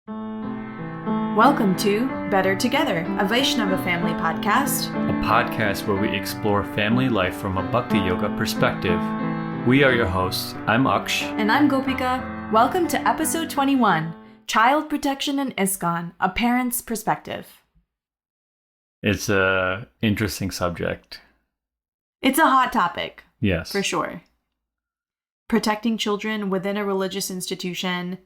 Welcome to Better Together, a Vaishnava family podcast. A podcast where we explore family life from a Bhakti yoga perspective. We are your hosts. I'm Aksh. And I'm Gopika. Welcome to episode 21, Child Protection in ISKCON, a Parent's Perspective. It's a interesting subject. It's a hot topic. Yes. For sure. Protecting children within a religious institution,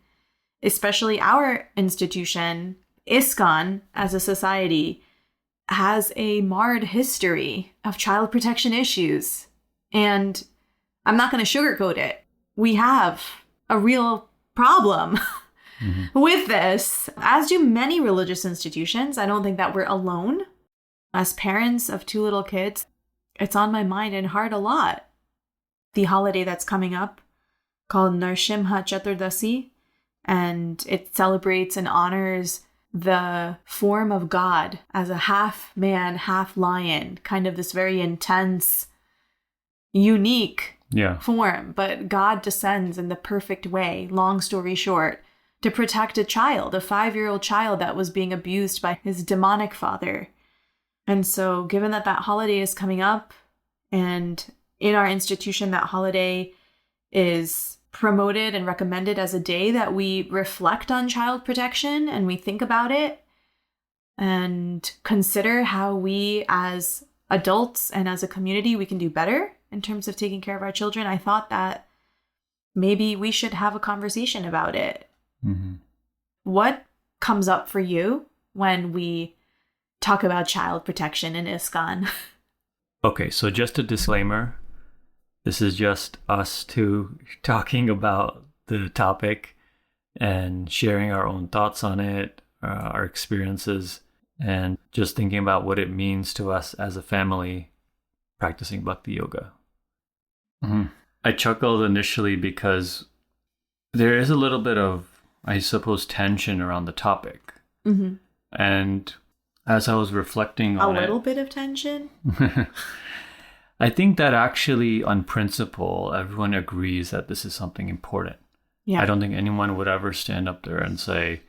especially our institution, ISKCON, as a society, has a marred history of child protection issues. And I'm not going to sugarcoat it. We have a real problem with this, as do many religious institutions. I don't think that we're alone. As parents of two little kids, it's on my mind and heart a lot. The holiday that's coming up, called Narsimha Chaturdasi, and it celebrates and honors the form of God as a half man, half lion, kind of this very intense, unique form. But God descends in the perfect way, long story short, to protect a child, a 5-year-old child that was being abused by his demonic father. And so given that holiday is coming up, and in our institution, that holiday is promoted and recommended as a day that we reflect on child protection and we think about it and consider how we as adults and as a community we can do better in terms of taking care of our children. I thought that maybe we should have a conversation about it. Mm-hmm. What comes up for you when we talk about child protection in ISKCON? Okay, so just a disclaimer. This is just us two talking about the topic and sharing our own thoughts on it, our experiences, and just thinking about what it means to us as a family practicing Bhakti yoga. Mm-hmm. I chuckled initially because there is a little bit of, I suppose, tension around the topic. Mm-hmm. And as I was reflecting on it... A little bit of tension? I think that actually, on principle, everyone agrees that this is something important. Yeah. I don't think anyone would ever stand up there and say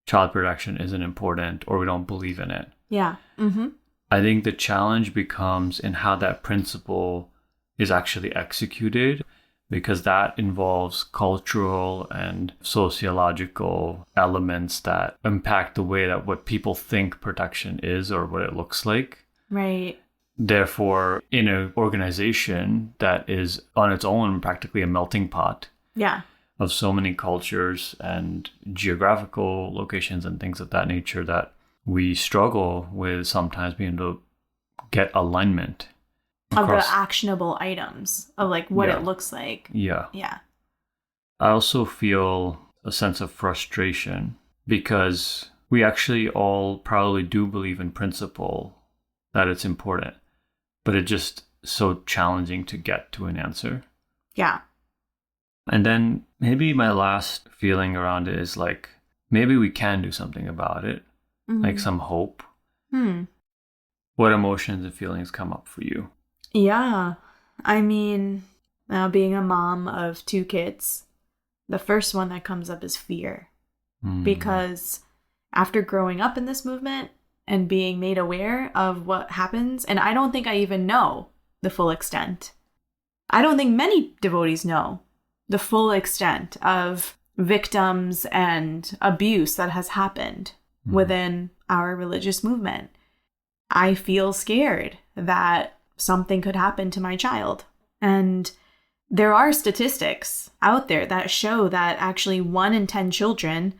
child protection isn't important or we don't believe in it. Yeah. Mm-hmm. I think the challenge becomes in how that principle is actually executed, because that involves cultural and sociological elements that impact the way that what people think protection is or what it looks like. Right. Therefore, in an organization that is on its own practically a melting pot of so many cultures and geographical locations and things of that nature, that we struggle with sometimes being able to get alignment of the actionable items of like what it looks like. Yeah. Yeah. I also feel a sense of frustration because we actually all probably do believe in principle that it's important. But it's just so challenging to get to an answer. Yeah. And then maybe my last feeling around it is like, maybe we can do something about it. Mm-hmm. Like some hope. What emotions and feelings come up for you? Yeah. I mean, now being a mom of 2 kids, the first one that comes up is fear. Because after growing up in this movement, and being made aware of what happens. And I don't think I even know the full extent. I don't think many devotees know the full extent of victims and abuse that has happened within our religious movement. I feel scared that something could happen to my child. And there are statistics out there that show that actually 1 in 10 children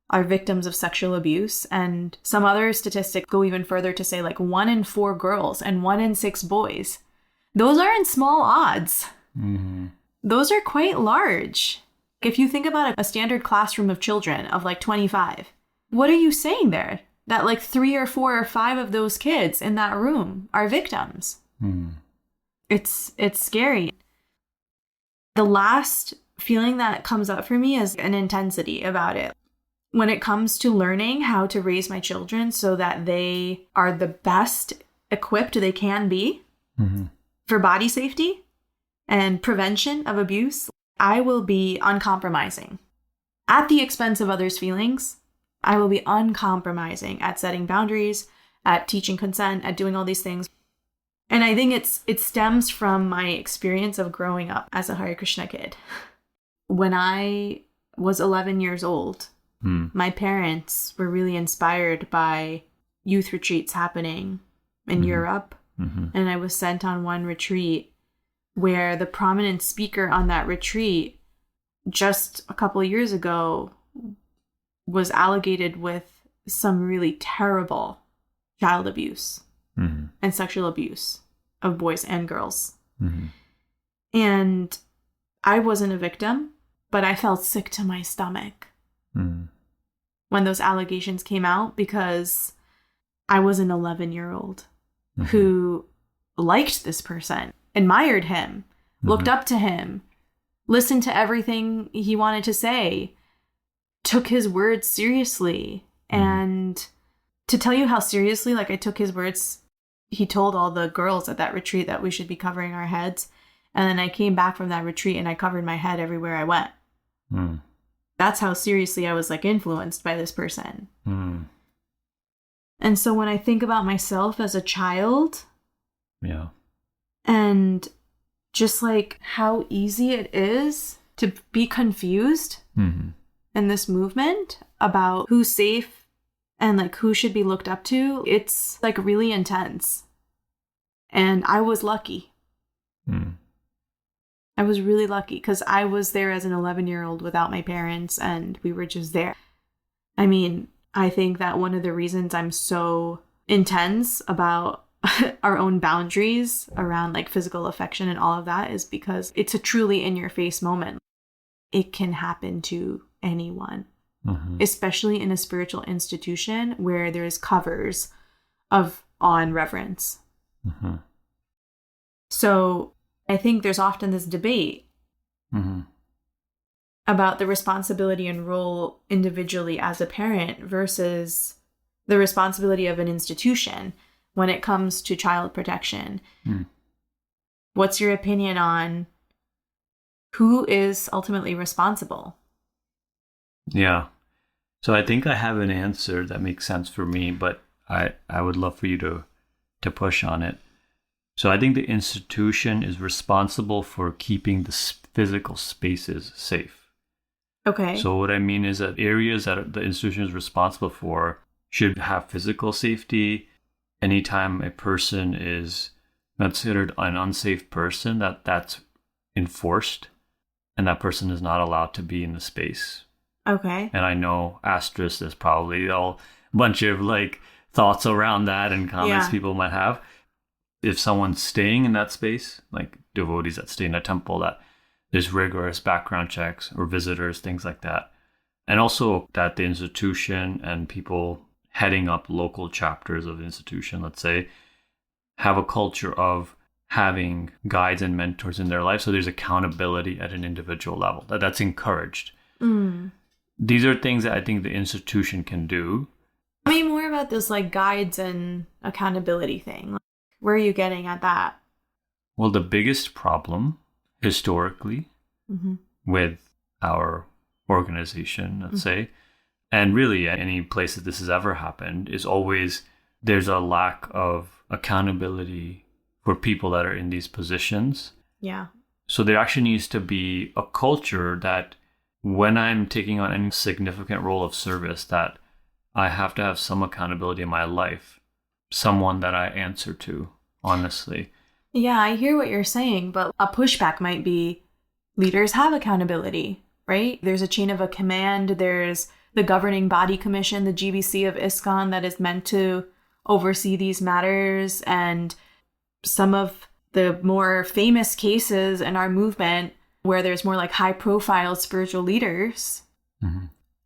are victims of sexual abuse. And some other statistics go even further to say like 1 in 4 girls and 1 in 6 boys. Those aren't small odds. Mm-hmm. Those are quite large. If you think about a standard classroom of children of like 25, what are you saying there? That like 3 or 4 or 5 of those kids in that room are victims. It's scary. The last feeling that comes up for me is an intensity about it. When it comes to learning how to raise my children so that they are the best equipped they can be for body safety and prevention of abuse, I will be uncompromising at the expense of others' feelings I will be uncompromising at setting boundaries, at teaching consent, at doing all these things. And I think it stems from my experience of growing up as a Hare Krishna kid. When I was 11 years old, my parents were really inspired by youth retreats happening in Europe. And I was sent on one retreat where the prominent speaker on that retreat just a couple of years ago was allocated with some really terrible child abuse and sexual abuse of boys and girls. And I wasn't a victim, but I felt sick to my stomach when those allegations came out, because I was an 11-year-old who liked this person, admired him, looked up to him, listened to everything he wanted to say, took his words seriously. And to tell you how seriously, like, I took his words, he told all the girls at that retreat that we should be covering our heads. And then I came back from that retreat and I covered my head everywhere I went. That's how seriously I was, like, influenced by this person. And so when I think about myself as a child, and just like how easy it is to be confused in this movement about who's safe and like who should be looked up to, it's like really intense. And I was lucky. I was really lucky because I was there as an 11-year-old without my parents, and we were just there. I mean, I think that one of the reasons I'm so intense about our own boundaries around like physical affection and all of that is because it's a truly in-your-face moment. It can happen to anyone, especially in a spiritual institution where there's covers of awe and reverence. So I think there's often this debate about the responsibility and role individually as a parent versus the responsibility of an institution when it comes to child protection. What's your opinion on who is ultimately responsible? Yeah. So I think I have an answer that makes sense for me, but I would love for you to push on it. So I think the institution is responsible for keeping the physical spaces safe. Okay. So what I mean is that areas that the institution is responsible for should have physical safety. Anytime a person is considered an unsafe person, that's enforced, and that person is not allowed to be in the space. Okay. And I know asterisk, there's probably a bunch of like thoughts around that and comments people might have. If someone's staying in that space, like devotees that stay in a temple, that there's rigorous background checks, or visitors, things like that. And also that the institution and people heading up local chapters of the institution, let's say, have a culture of having guides and mentors in their life. So there's accountability at an individual level. That's encouraged. These are things that I think the institution can do. Tell me more about this like guides and accountability thing. Where are you getting at that? Well, the biggest problem historically with our organization, let's say, and really at any place that this has ever happened, is always there's a lack of accountability for people that are in these positions. Yeah. So there actually needs to be a culture that when I'm taking on any significant role of service, that I have to have some accountability in my life, someone that I answer to, honestly. Yeah, I hear what you're saying, but a pushback might be leaders have accountability, right? There's a chain of a command. There's the governing body commission, the GBC of ISKCON, that is meant to oversee these matters. And some of the more famous cases in our movement where there's more like high profile spiritual leaders,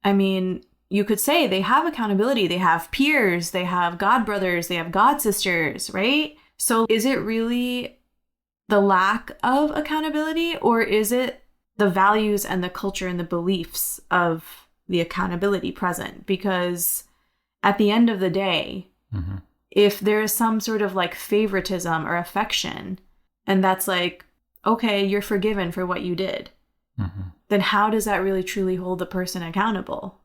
I mean, you could say they have accountability. They have peers, they have god brothers, they have god sisters, right? So is it really the lack of accountability, or is it the values and the culture and the beliefs of the accountability present? Because at the end of the day, if there is some sort of like favoritism or affection, and that's like, okay, you're forgiven for what you did, then how does that really truly hold the person accountable?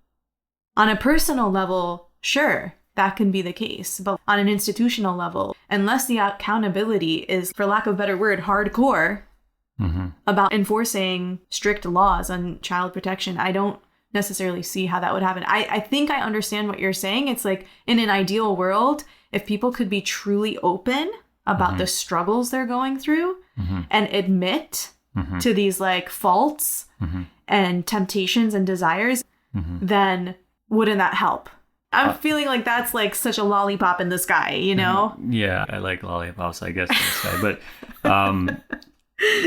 On a personal level, sure, that can be the case. But on an institutional level, unless the accountability is, for lack of a better word, hardcore about enforcing strict laws on child protection, I don't necessarily see how that would happen. I think I understand what you're saying. It's like in an ideal world, if people could be truly open about the struggles they're going through and admit to these like faults and temptations and desires, then wouldn't that help? I'm feeling like that's like such a lollipop in the sky, you know? Yeah, I like lollipops, I guess, in the sky. But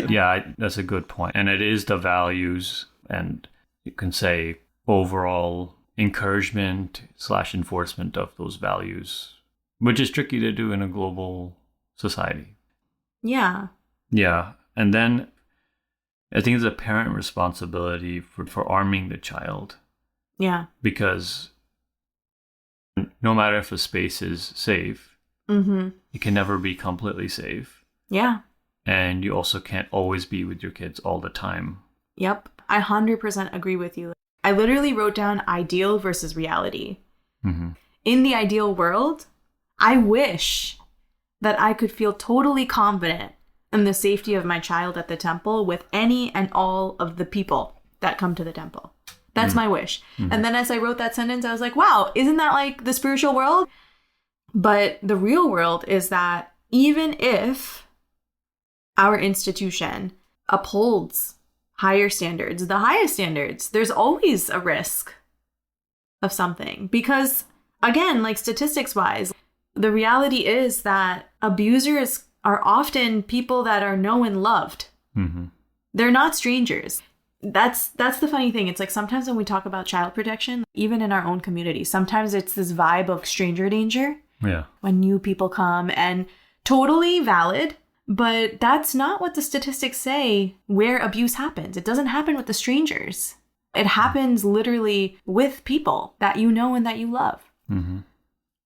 yeah, that's a good point. And it is the values, and you can say overall encouragement / enforcement of those values, which is tricky to do in a global society. Yeah. Yeah. And then I think it's a parent responsibility for arming the child. Yeah. Because no matter if a space is safe, it can never be completely safe. Yeah. And you also can't always be with your kids all the time. Yep. I 100% agree with you. I literally wrote down ideal versus reality. In the ideal world, I wish that I could feel totally confident in the safety of my child at the temple with any and all of the people that come to the temple. That's my wish. And then as I wrote that sentence, I was like, wow, isn't that like the spiritual world? But the real world is that even if our institution upholds higher standards, the highest standards, there's always a risk of something. Because again, like statistics wise, the reality is that abusers are often people that are known and loved. They're not strangers. That's the funny thing. It's like sometimes when we talk about child protection, even in our own community, sometimes it's this vibe of stranger danger. Yeah. When new people come, and totally valid, but that's not what the statistics say where abuse happens. It doesn't happen with the strangers. It happens literally with people that you know and that you love.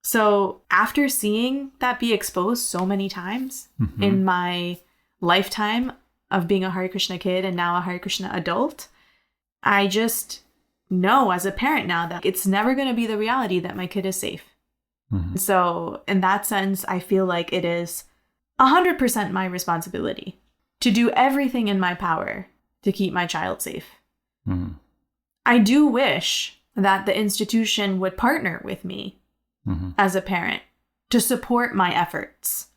So after seeing that be exposed so many times in my lifetime of being a Hare Krishna kid and now a Hare Krishna adult, I just know as a parent now that it's never going to be the reality that my kid is safe. So in that sense, I feel like it is 100% my responsibility to do everything in my power to keep my child safe. I do wish that the institution would partner with me as a parent to support my efforts.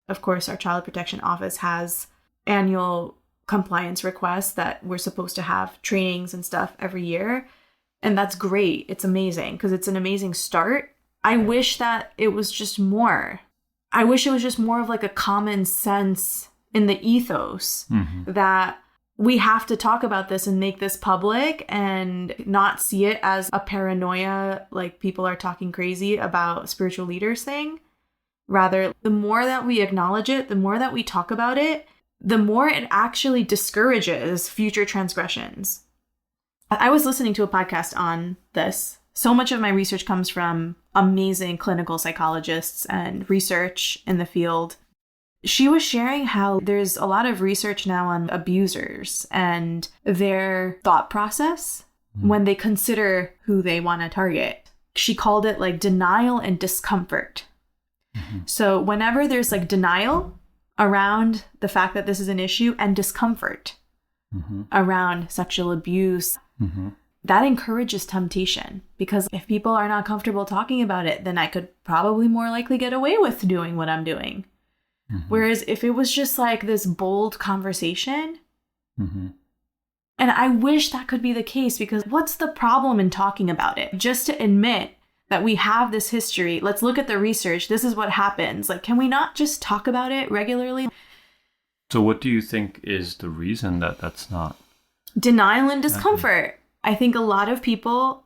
Of course, our Child Protection Office has annual compliance requests that we're supposed to have trainings and stuff every year. And that's great. It's amazing because it's an amazing start. I wish that it was just more. I wish it was just more of like a common sense in the ethos that we have to talk about this and make this public and not see it as a paranoia, like people are talking crazy about spiritual leaders thing. Rather, the more that we acknowledge it, the more that we talk about it, the more it actually discourages future transgressions. I was listening to a podcast on this. So much of my research comes from amazing clinical psychologists and research in the field. She was sharing how there's a lot of research now on abusers and their thought process when they consider who they want to target. She called it like denial and discomfort. So whenever there's like denial around the fact that this is an issue and discomfort around sexual abuse, that encourages temptation, because if people are not comfortable talking about it, then I could probably more likely get away with doing what I'm doing. Whereas if it was just like this bold conversation, and I wish that could be the case, because what's the problem in talking about it? Just to admit that we have this history. Let's look at the research. This is what happens. Like, can we not just talk about it regularly? So what do you think is the reason that that's not? Denial and discomfort. I think a lot of people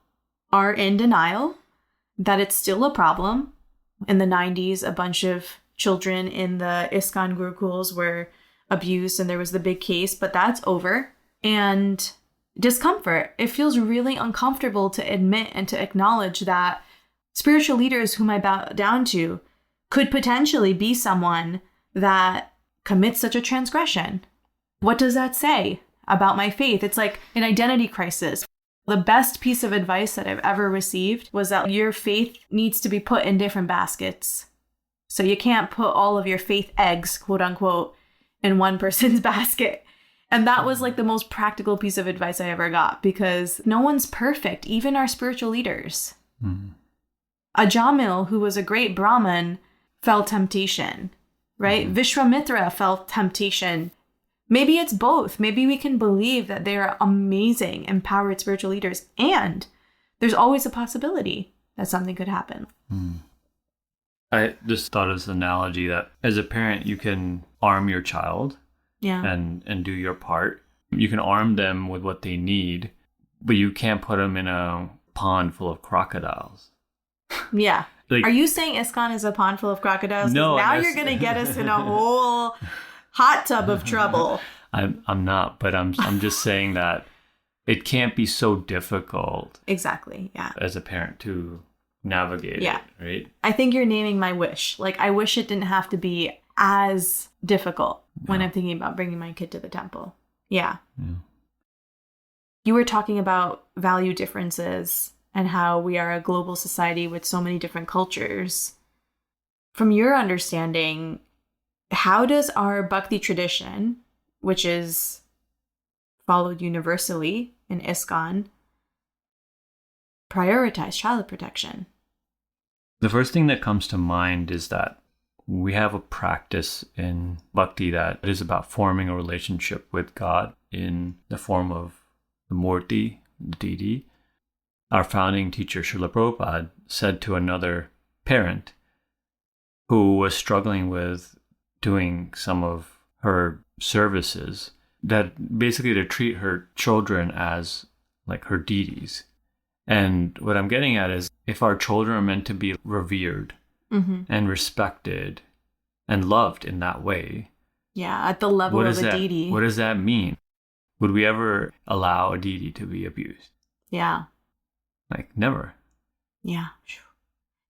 are in denial that it's still a problem. In the 90s, a bunch of children in the ISKCON Gurukuls were abused and there was the big case, but that's over. And discomfort. It feels really uncomfortable to admit and to acknowledge that spiritual leaders whom I bow down to could potentially be someone that commits such a transgression. What does that say about my faith? It's like an identity crisis. The best piece of advice that I've ever received was that your faith needs to be put in different baskets. So you can't put all of your faith eggs, quote unquote, in one person's basket. And that was like the most practical piece of advice I ever got, because no one's perfect, even our spiritual leaders. Mm-hmm. A Jamil, who was a great Brahmin, felt temptation, right? Mm-hmm. Vishwamitra felt temptation. Maybe it's both. Maybe we can believe that they are amazing, empowered spiritual leaders. And there's always a possibility that something could happen. Mm. I just thought of this analogy that as a parent, you can arm your child and do your part. You can arm them with what they need, but you can't put them in a pond full of crocodiles. Yeah. Are you saying ISKCON is a pond full of crocodiles? No. Now you're going to get us in a whole hot tub of trouble. I'm not, but I'm just saying that it can't be so difficult. Exactly. Yeah. As a parent to navigate it, right? I think you're naming my wish. Like, I wish it didn't have to be as difficult when I'm thinking about bringing my kid to the temple. Yeah. You were talking about value differences and how we are a global society with so many different cultures. From your understanding, how does our Bhakti tradition, which is followed universally in ISKCON, prioritize child protection? The first thing that comes to mind is that we have a practice in Bhakti that is about forming a relationship with God in the form of the Murti, the deity. Our founding teacher, Srila Prabhupada, said to another parent who was struggling with doing some of her services, that basically to treat her children as like her deities. And what I'm getting at is, if our children are meant to be revered and respected and loved in that way. Yeah, at the level of a deity. What does that mean? Would we ever allow a deity to be abused? Yeah. Like, never. Yeah.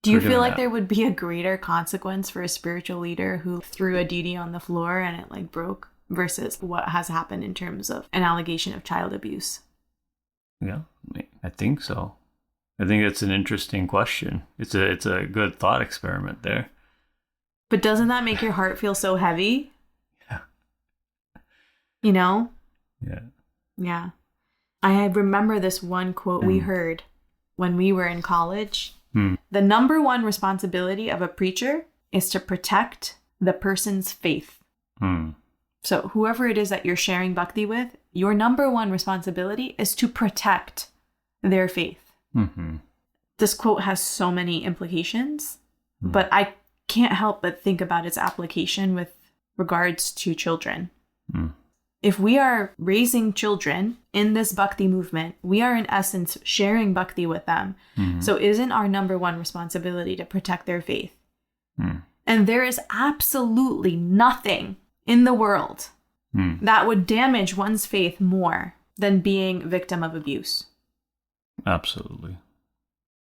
Do you feel like there would be a greater consequence for a spiritual leader who threw a deity on the floor and it like broke, versus what has happened in terms of an allegation of child abuse? Yeah, I think so. I think it's an interesting question. It's a good thought experiment there. But doesn't that make your heart feel so heavy? Yeah. You know? Yeah. Yeah. I remember this one quote we heard when we were in college. The number one responsibility of a preacher is to protect the person's faith. So whoever it is that you're sharing bhakti with, your number one responsibility is to protect their faith. This quote has so many implications, but I can't help but think about its application with regards to children. If we are raising children in this bhakti movement, we are in essence sharing bhakti with them. So isn't our number one responsibility to protect their faith? And there is absolutely nothing in the world that would damage one's faith more than being victim of abuse. Absolutely.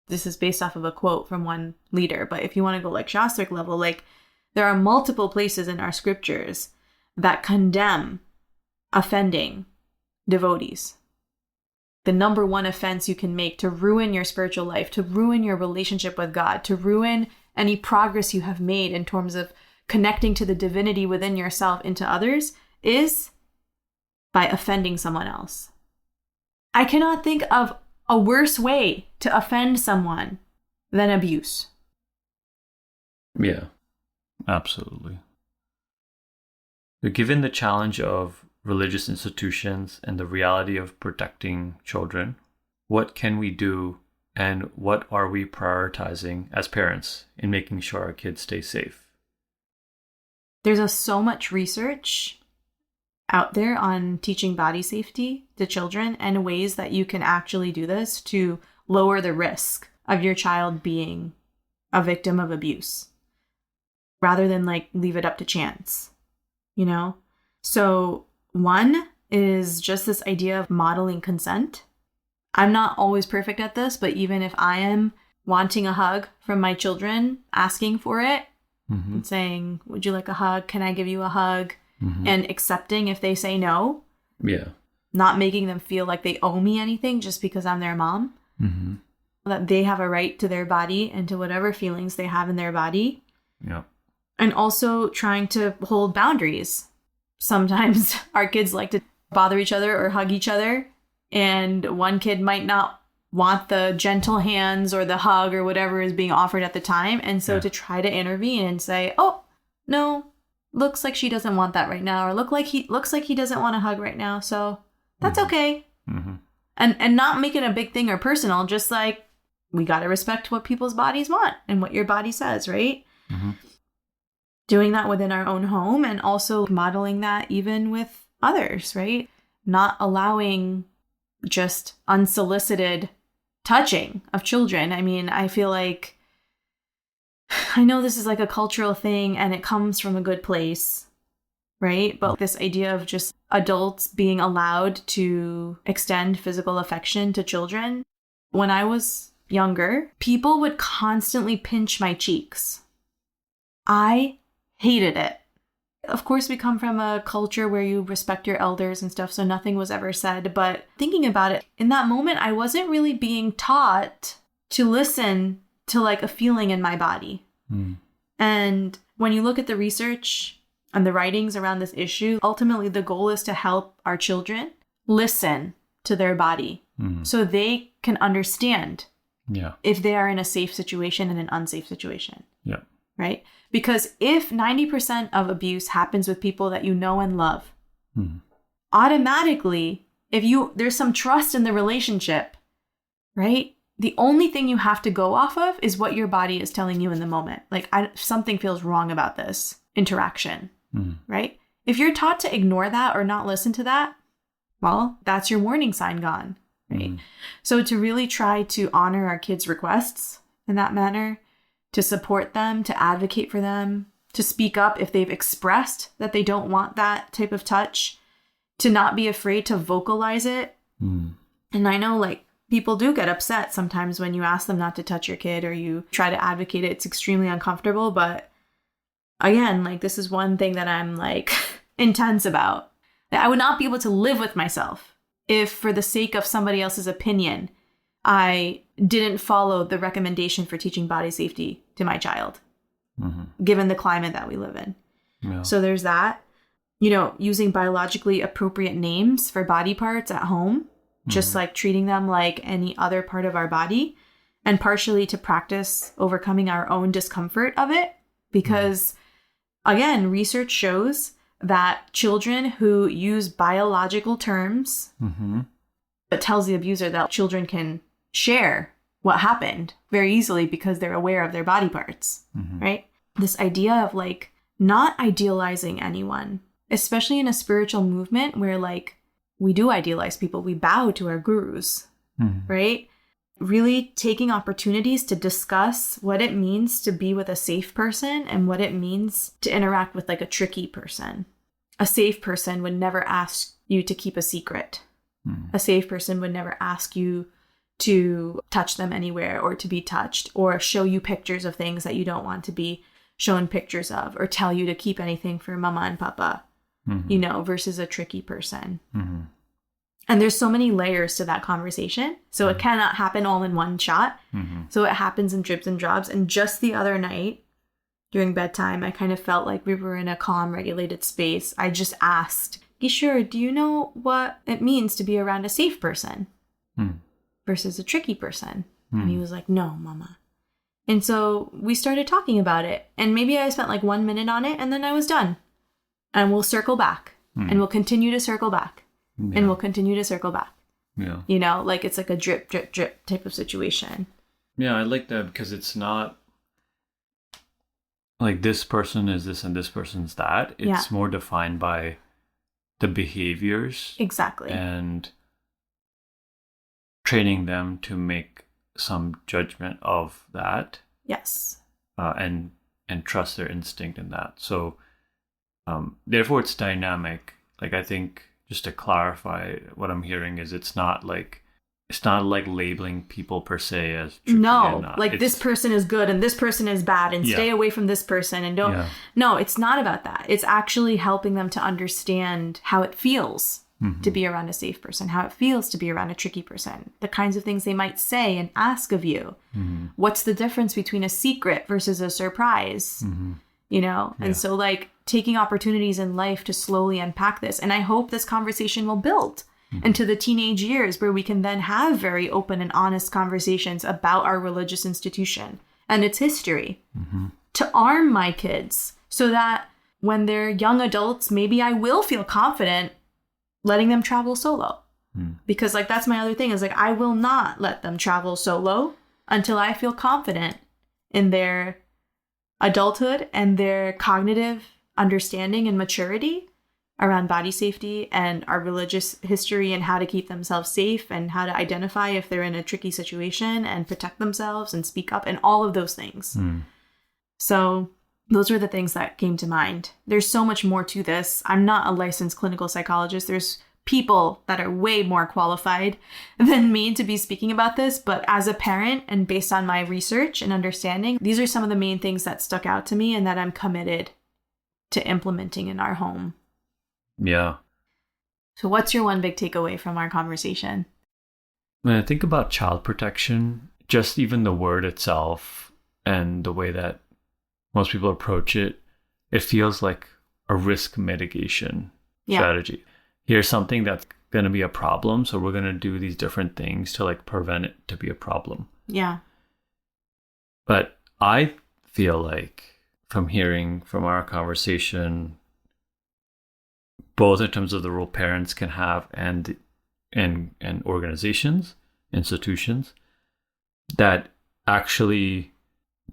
This is based off of a quote from one leader, but if you want to go like Shastric level, like there are multiple places in our scriptures that condemn offending devotees. The number one offense you can make to ruin your spiritual life, to ruin your relationship with God, to ruin any progress you have made in terms of connecting to the divinity within yourself into others, is by offending someone else. I cannot think of a worse way to offend someone than abuse. Yeah, absolutely. So given the challenge of religious institutions and the reality of protecting children, what can we do, and what are we prioritizing as parents in making sure our kids stay safe? There's so much research out there on teaching body safety to children and ways that you can actually do this to lower the risk of your child being a victim of abuse, rather than like leave it up to chance, you know? So one is just this idea of modeling consent. I'm not always perfect at this, but even if I am wanting a hug from my children, asking for it, and saying, would you like a hug? Can I give you a hug? And accepting if they say no. Yeah. not making them feel like they owe me anything just because I'm their mom. Mm-hmm. That they have a right to their body and to whatever feelings they have in their body. Yeah. And also trying to hold boundaries. Sometimes our kids like to bother each other or hug each other. And one kid might not want the gentle hands or the hug or whatever is being offered at the time. And so to try to intervene and say, oh, no, looks like she doesn't want that right now. Or looks like he doesn't want a hug right now. So that's okay. Mm-hmm. And not make it a big thing or personal. Just like, we got to respect what people's bodies want and what your body says, right? Mm-hmm. Doing that within our own home and also modeling that even with others, right? Not allowing just unsolicited touching of children. I mean, I feel like, I know this is like a cultural thing and it comes from a good place, right? But this idea of just adults being allowed to extend physical affection to children. When I was younger, people would constantly pinch my cheeks. I hated it. Of course, we come from a culture where you respect your elders and stuff, so nothing was ever said. But thinking about it, in that moment, I wasn't really being taught to listen to like a feeling in my body. And when you look at the research and the writings around this issue, ultimately the goal is to help our children listen to their body so they can understand if they are in a safe situation and an unsafe situation. Yeah. Right? Because if 90% of abuse happens with people that you know and love, automatically, if there's some trust in the relationship, right? The only thing you have to go off of is what your body is telling you in the moment. Like, something feels wrong about this interaction, right? If you're taught to ignore that or not listen to that, well, that's your warning sign gone, right? So to really try to honor our kids' requests in that manner, to support them, to advocate for them, to speak up if they've expressed that they don't want that type of touch, to not be afraid to vocalize it. And I know like people do get upset sometimes when you ask them not to touch your kid or you try to advocate it. It's extremely uncomfortable. But again, like this is one thing that I'm like intense about. I would not be able to live with myself if for the sake of somebody else's opinion, I didn't follow the recommendation for teaching body safety to my child, given the climate that we live in. Yeah. So there's that, using biologically appropriate names for body parts at home, just like treating them like any other part of our body, and partially to practice overcoming our own discomfort of it. Because again, research shows that children who use biological terms, it tells the abuser that children can share what happened very easily because they're aware of their body parts, right? This idea of like not idealizing anyone, especially in a spiritual movement where like we do idealize people, we bow to our gurus, right? Really taking opportunities to discuss what it means to be with a safe person and what it means to interact with like a tricky person. A safe person would never ask you to keep a secret. A safe person would never ask you to touch them anywhere or to be touched or show you pictures of things that you don't want to be shown pictures of or tell you to keep anything for mama and papa, versus a tricky person. And there's so many layers to that conversation. So it cannot happen all in one shot. So it happens in dribs and drabs. And just the other night during bedtime, I kind of felt like we were in a calm, regulated space. I just asked, Gishur, do you know what it means to be around a safe person versus a tricky person? And he was like, no, mama. And so we started talking about it. And maybe I spent like 1 minute on it and then I was done. And we'll circle back and we'll continue to circle back and we'll continue to circle back. Yeah. Like it's like a drip, drip, drip type of situation. Yeah, I like that because it's not like this person is this and this person's that. It's more defined by the behaviors. Exactly. And training them to make some judgment of that. Yes. And trust their instinct in that. So therefore it's dynamic. Like I think just to clarify what I'm hearing is it's not like labeling people per se as tricky. No, like this person is good and this person is bad and stay away from this person and don't. No, it's not about that. It's actually helping them to understand how it feels to be around a safe person, how it feels to be around a tricky person, the kinds of things they might say and ask of you. What's the difference between a secret versus a surprise? You know? And so like taking opportunities in life to slowly unpack this. And I hope this conversation will build into the teenage years where we can then have very open and honest conversations about our religious institution and its history to arm my kids so that when they're young adults, maybe I will feel confident letting them travel solo. Because like, that's my other thing is like, I will not let them travel solo until I feel confident in their adulthood and their cognitive understanding and maturity around body safety and our religious history and how to keep themselves safe and how to identify if they're in a tricky situation and protect themselves and speak up and all of those things. So those were the things that came to mind. There's so much more to this. I'm not a licensed clinical psychologist. There's people that are way more qualified than me to be speaking about this. But as a parent and based on my research and understanding, these are some of the main things that stuck out to me and that I'm committed to implementing in our home. Yeah. So what's your one big takeaway from our conversation? When I think about child protection, just even the word itself and the way that most people approach it, it feels like a risk mitigation strategy. Here's something that's going to be a problem, so we're going to do these different things to like prevent it to be a problem. Yeah. But I feel like from hearing from our conversation, both in terms of the role parents can have and organizations, institutions, that actually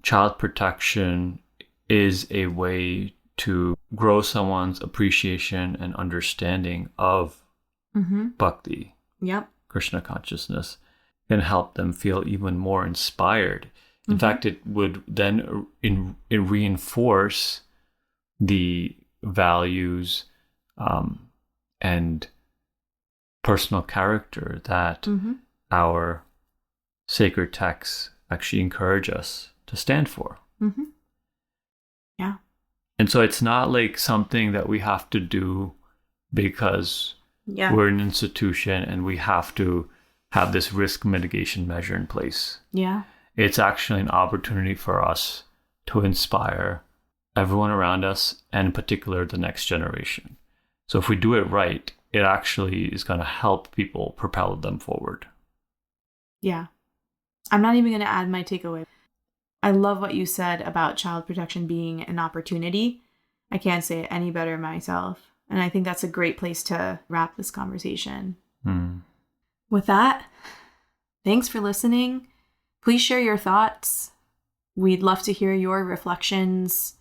child protection is a way to grow someone's appreciation and understanding of Bhakti, Krishna consciousness, and help them feel even more inspired. In fact, it would then reinforce the values and personal character that our sacred texts actually encourage us to stand for. Yeah. And so it's not like something that we have to do because we're an institution and we have to have this risk mitigation measure in place. Yeah. It's actually an opportunity for us to inspire everyone around us, and in particular, the next generation. So if we do it right, it actually is going to help people propel them forward. Yeah. I'm not even going to add my takeaway. I love what you said about child protection being an opportunity. I can't say it any better myself. And I think that's a great place to wrap this conversation. With that, thanks for listening. Please share your thoughts. We'd love to hear your reflections,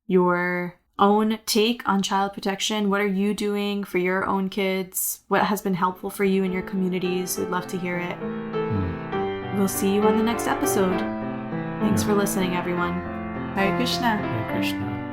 your own take on child protection. What are you doing for your own kids? What has been helpful for you in your communities? We'd love to hear it. We'll see you on the next episode. Thanks for listening, everyone. Hare Krishna. Hare Krishna.